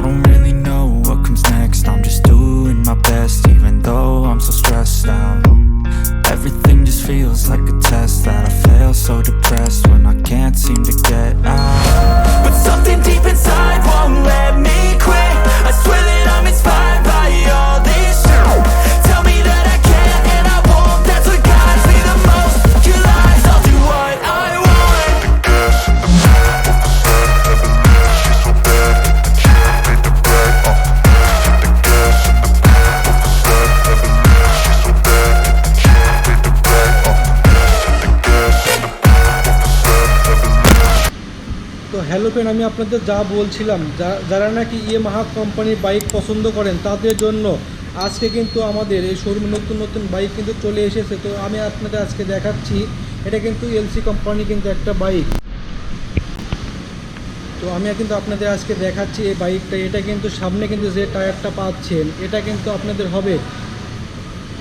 I don't really know what comes next. I'm just doing my best, even though I'm so stressed out. Everything just feels like a test that I fail, so depressed when I can't seem to get out. But something deep inside won't let me quit. I swear that I'm inspired by all this shit. Tell me that I can't and I won't. That's what guides me the most. Your lies, I'll do what I want. তো hello friend, আমি আপনাদের যা বলছিলাম, যারা নাকি Yamaha কোম্পানির bike পছন্দ করেন তাদের জন্য আজকে কিন্তু আমাদের এই শোরুমে নতুন নতুন বাইক কিন্তু চলে এসেছে। তো আমি আপনাদের আজকে দেখাচ্ছি, এটা কিন্তু এলসি কোম্পানি কিন্তু একটা বাইক। তো আমি কিন্তু আপনাদের আজকে দেখাচ্ছি এই বাইকটা। এটা কিন্তু সামনে কিন্তু যে টায়ারটা পাচ্ছেন এটা কিন্তু আপনাদের হবে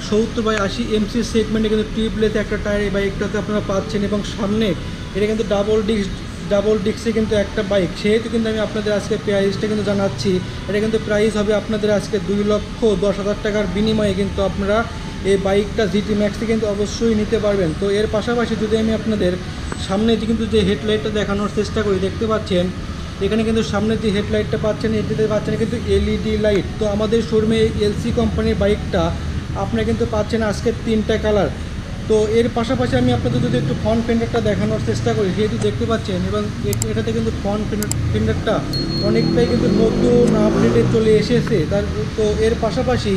70/80 এমসি সেগমেন্টে কিন্তু টিউবলেস একটা টায়ার এই বাইকটাতে আপনারা পাচ্ছেন। এবং সামনে এটা কিন্তু ডাবল ডিস্কে কিন্তু একটা বাইক, সেহেতু কিন্তু আমি আপনাদের আজকে প্রাইসটা কিন্তু জানাচ্ছি। এটা কিন্তু প্রাইস হবে আপনাদের আজকে 2,10,000 টাকার বিনিময়ে কিন্তু আপনারা এই বাইকটা জিটি ম্যাক্সে কিন্তু অবশ্যই নিতে পারবেন। তো এর পাশাপাশি যদি আমি আপনাদের সামনে কিন্তু যে হেডলাইটটা দেখানোর চেষ্টা করি, দেখতে পাচ্ছেন এখানে কিন্তু সামনে যে হেডলাইটটা পাচ্ছেন এটিতে পাচ্ছেন কিন্তু এলইডি লাইট। তো আমাদের শোরুমে এলসি কোম্পানির বাইকটা আপনারা কিন্তু পাচ্ছেন আজকে 3টা কালার। তো এর পাশাপাশি আমি আপনাদের যদি একটু ফ্রন্ট ফেন্ডারটা দেখানোর চেষ্টা করি, যেহেতু দেখতে পাচ্ছেন এবং এটাতে কিন্তু ফ্রন্ট ফেন্ডারটা অনেকটাই কিন্তু নতুন আপডেটে চলে এসেছে। তো এর পাশাপাশি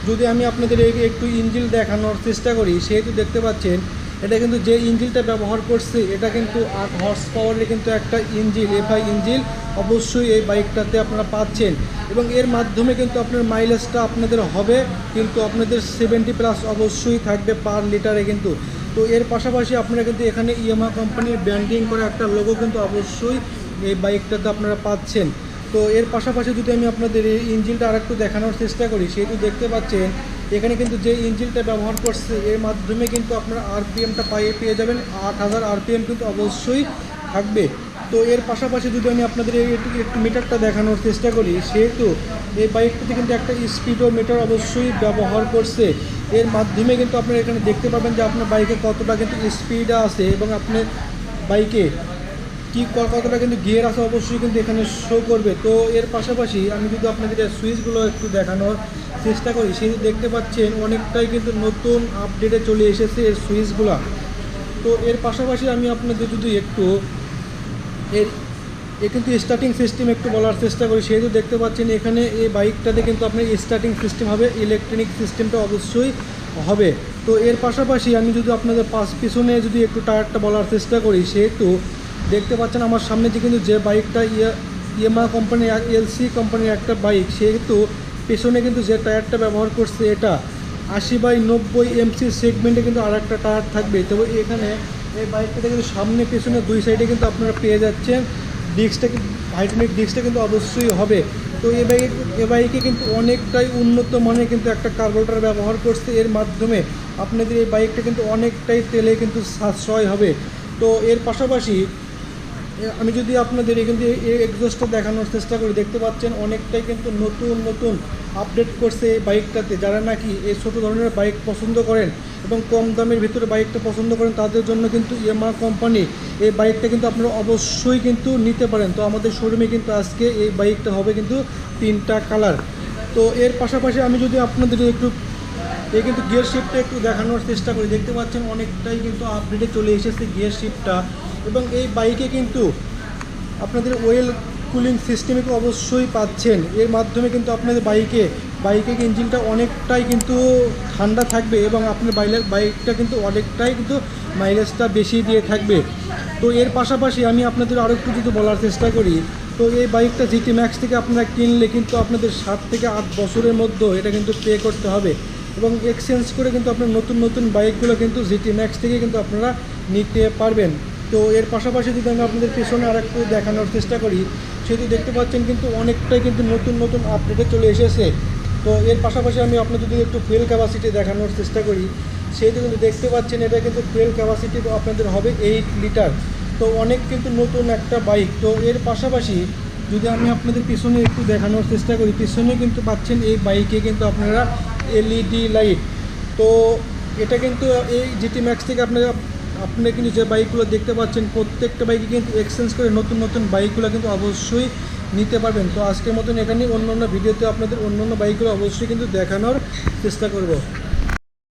যদি আমি আপনাদের একটু ইঞ্জিন দেখানোর চেষ্টা করি, সেহেতু দেখতে পাচ্ছেন এটা কিন্তু যে ইঞ্জিনটা ব্যবহার করছে এটা কিন্তু 8 হর্স পাওয়ারের কিন্তু একটা ইঞ্জিন, এফআই ইঞ্জিন অবশ্যই এই বাইকটাতে আপনারা পাচ্ছেন। এবং এর মাধ্যমে কিন্তু আপনার মাইলেজটা আপনাদের হবে কিন্তু আপনাদের 70+ অবশ্যই থাকবে পার লিটারে কিন্তু। তো এর পাশাপাশি আপনারা কিন্তু এখানে ইয়ামাহা কোম্পানির ব্র্যান্ডিং করে একটা লোগো কিন্তু অবশ্যই এই বাইকটাতে আপনারা পাচ্ছেন। তো এর পাশাপাশি যদি আমি আপনাদের এই ইঞ্জিনটা আরেকটু দেখানোর চেষ্টা করি, সেহেতু দেখতে পাচ্ছেন এখানে কিন্তু যে ইঞ্জিনটা ব্যবহার করছে এর মাধ্যমে কিন্তু আপনারা আরপিএমটা পেয়ে যাবেন 8000 আরপিএম কিন্তু অবশ্যই থাকবে। তো এর পাশাপাশি যদি আমি আপনাদের একটু মিটারটা দেখানোর চেষ্টা করি, সেহেতু এই বাইকটাতে কিন্তু একটা স্পিডোমিটার অবশ্যই ব্যবহার করছে। এর মাধ্যমে কিন্তু আপনারা এখানে দেখতে পাবেন যে আপনার বাইকে কতটা কিন্তু স্পিড আছে এবং আপনার বাইকে কতটা কিন্তু গিয়ার আছে অবশ্যই কিন্তু এখানে শো করবে। তো এর পাশাপাশি আমি যদি আপনাদের সুইচগুলো একটু দেখানোর চেষ্টা করি, সেই দেখতে পাচ্ছেন অনেকটাই কিন্তু নতুন আপডেটে চলে এসেছে এর সুইচগুলো। তো এর পাশাপাশি আমি আপনাদের যদি একটু কিন্তু স্টার্টিং সিস্টেম একটু বলার চেষ্টা করি, সেহেতু দেখতে পাচ্ছেন এখানে এই বাইকটাতে কিন্তু আপনার স্টার্টিং সিস্টেম হবে, ইলেকট্রনিক সিস্টেমটা অবশ্যই হবে। তো এর পাশাপাশি আমি যদি আপনাদের পিছনে যদি একটু টায়ারটা বলার চেষ্টা করি, সেহেতু দেখতে পাচ্ছেন আমার সামনে যে বাইকটা ইয়ামাহা কোম্পানি এলসি কোম্পানির একটা বাইক, সেহেতু পেছনে কিন্তু যে টায়ারটা ব্যবহার করছে এটা 80/90 এমসি সেগমেন্টে কিন্তু আর একটা টায়ার থাকবে। তবে এখানে এই বাইকটাতে কিন্তু সামনে পেছনে দুই সাইডে কিন্তু আপনারা পেয়ে যাচ্ছেন হাইড্রোলিক ডিস্কটা কিন্তু অবশ্যই হবে। তো এই বাইকে কিন্তু অনেকটাই উন্নত মানের কিন্তু একটা কার্বোরেটর ব্যবহার করছে, এর মাধ্যমে আপনাদের এই বাইকটা কিন্তু অনেকটাই তেলে কিন্তু সাশ্রয় হবে। তো এর পাশাপাশি আমি যদি আপনাদের কিন্তু এই এক্সজস্টটা দেখানোর চেষ্টা করি, দেখতে পাচ্ছেন অনেকটাই কিন্তু নতুন আপডেট করছে এই বাইকটাতে। যারা নাকি এই ছোটো ধরনের বাইক পছন্দ করেন এবং কম দামের ভিতরে বাইকটা পছন্দ করেন তাদের জন্য কিন্তু ইয়ামাহা কোম্পানি এই বাইকটা কিন্তু আপনারা অবশ্যই কিন্তু নিতে পারেন। তো আমাদের শোরুমে কিন্তু আজকে এই বাইকটা হবে কিন্তু 3টা কালার। তো এর পাশাপাশি আমি যদি আপনাদের কিন্তু গিয়ার শিফটটা একটু দেখানোর চেষ্টা করি, দেখতে পাচ্ছেন অনেকটাই কিন্তু আপডেটে চলে এসেছে গিয়ার শিফটটা। এবং এই বাইকে কিন্তু আপনাদের ওয়েল কুলিং সিস্টেমে অবশ্যই পাচ্ছেন। এর মাধ্যমে কিন্তু আপনাদের বাইকের ইঞ্জিনটা অনেকটাই কিন্তু ঠান্ডা থাকবে এবং আপনার বাইকটা কিন্তু অনেকটাই কিন্তু মাইলেজটা বেশি দিয়ে থাকবে। তো এর পাশাপাশি আমি আপনাদের আরও একটু যদি বলার চেষ্টা করি, তো এই বাইকটা জিটি ম্যাক্স থেকে আপনারা কিনলে কিন্তু আপনাদের 7 থেকে 8 বছরের মধ্যে এটা কিন্তু পে করতে হবে এবং এক্সচেঞ্জ করে কিন্তু আপনার নতুন বাইকগুলো কিন্তু জিটি ম্যাক্স থেকে কিন্তু আপনারা নিতে পারবেন। তো এর পাশাপাশি যদি আমি আপনাদের পেছনে আর একটু দেখানোর চেষ্টা করি, সেটি দেখতে পাচ্ছেন কিন্তু অনেকটাই কিন্তু নতুন আপডেটে চলে এসেছে। তো এর পাশাপাশি আমি আপনাদের যদি একটু ফুয়েল ক্যাপাসিটি দেখানোর চেষ্টা করি, সেটি কিন্তু দেখতে পাচ্ছেন এটা কিন্তু ফুয়েল ক্যাপাসিটি আপনাদের হবে 8 লিটার। তো অনেক কিন্তু নতুন একটা বাইক। তো এর পাশাপাশি যদি আমি আপনাদের পিছনে একটু দেখানোর চেষ্টা করি, পিছনে কিন্তু পাচ্ছেন এই বাইকে কিন্তু আপনারা এলইডি লাইট। তো এটা কিন্তু এই জিটি ম্যাক্স থেকে আপনারা কিন্তু যে বাইকগুলো দেখতে পাচ্ছেন প্রত্যেকটা বাইকে কিন্তু এক্সচেঞ্জ করে নতুন নতুন বাইকগুলো কিন্তু অবশ্যই নিতে পারবেন। তো আজকের মতন এখানে অন্য ভিডিওতে আপনাদের অন্য বাইকগুলো অবশ্যই কিন্তু দেখানোর চেষ্টা করব।